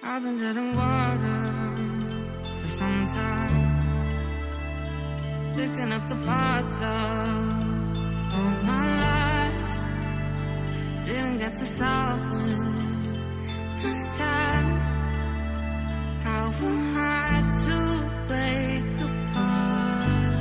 I've been treading water for some time, picking up the parts of all my lies. Didn't get to solve it this time. How am I to break apart?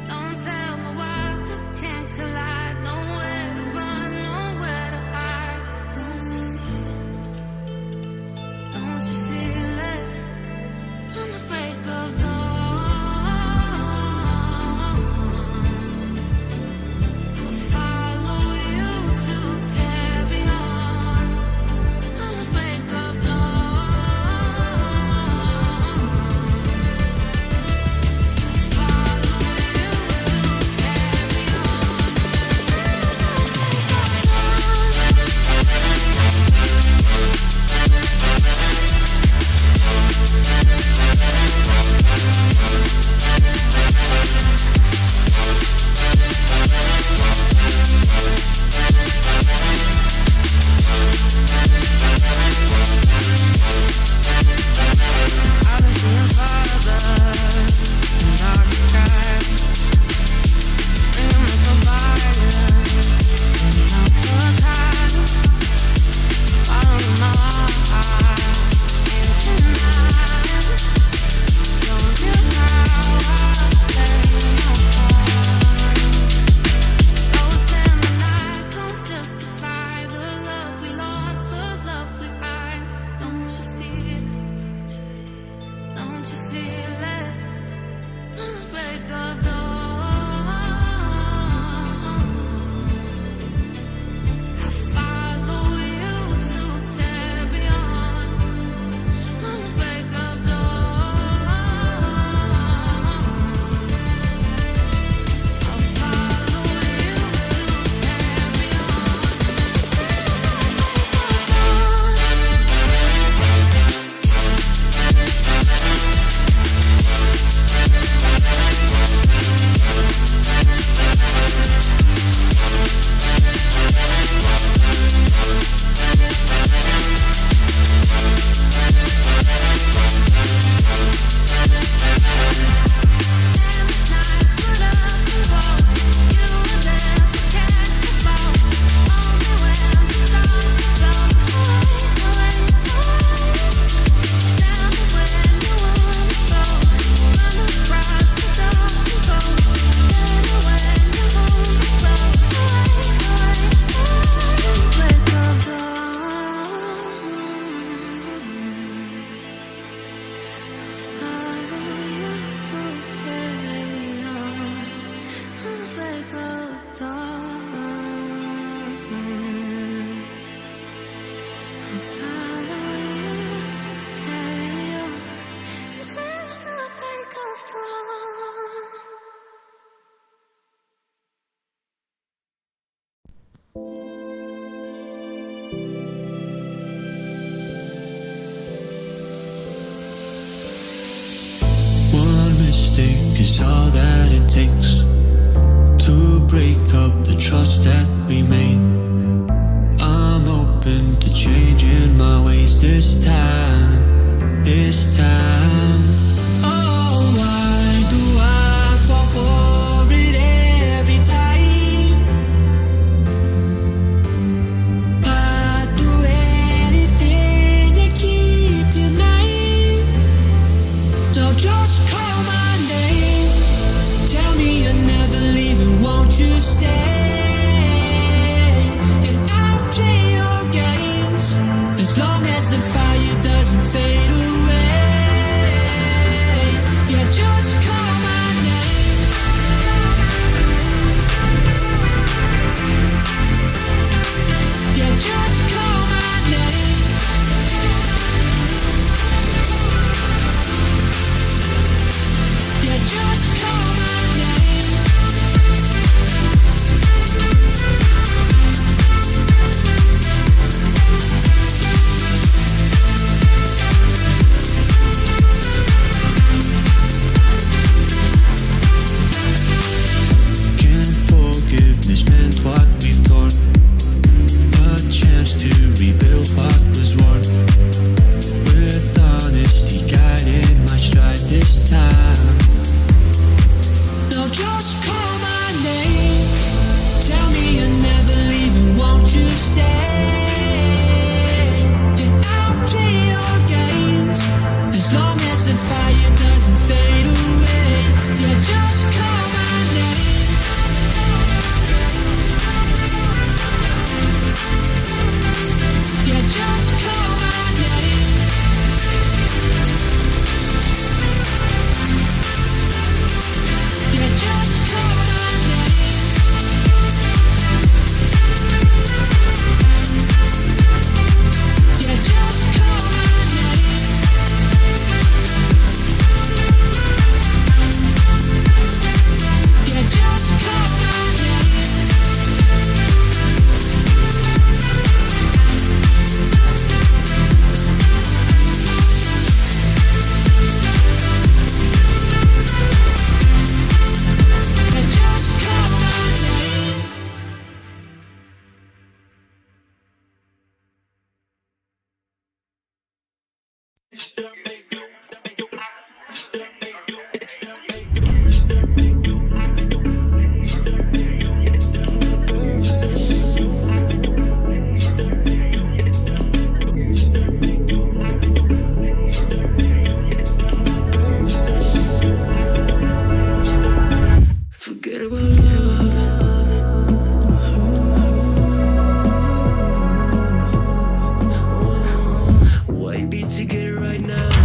Don't tell me why we can't collide. Nowhere to run, nowhere to hide. Don't you feel it? Don't you feel it? On the break of dawn, is all that it takes to break up the trust that we made. I'm open to changing my ways this time, this time. Oh, why do I fall for it every time? I'd do anything to keep you mine. So just call my name, tell me you're never leaving, won't you stay? And I'll play your games as long as the fire doesn't fade away. Yeah, just call my name. Yeah, just call my name. Yeah, just call my name. Can't forgiveness meant what we've torn, a chance to rebuild what was worn, with honesty guiding my stride this time. Now just call my name, tell me you're never leaving, won't you stay? And I'll play your games as long as the fire doesn't fade away. Yeah, just call my name. Yeah, just call my name. Yeah, just call my name. Yeah, just call my name. Yeah, just call my name. Yeah, just call my name. Forget about love. Why be together right now?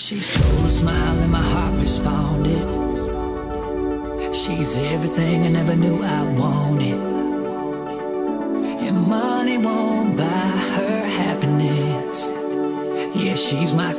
She stole a smile and my heart responded. She's everything I never knew I wanted. And money won't buy her happiness. Yeah, she's my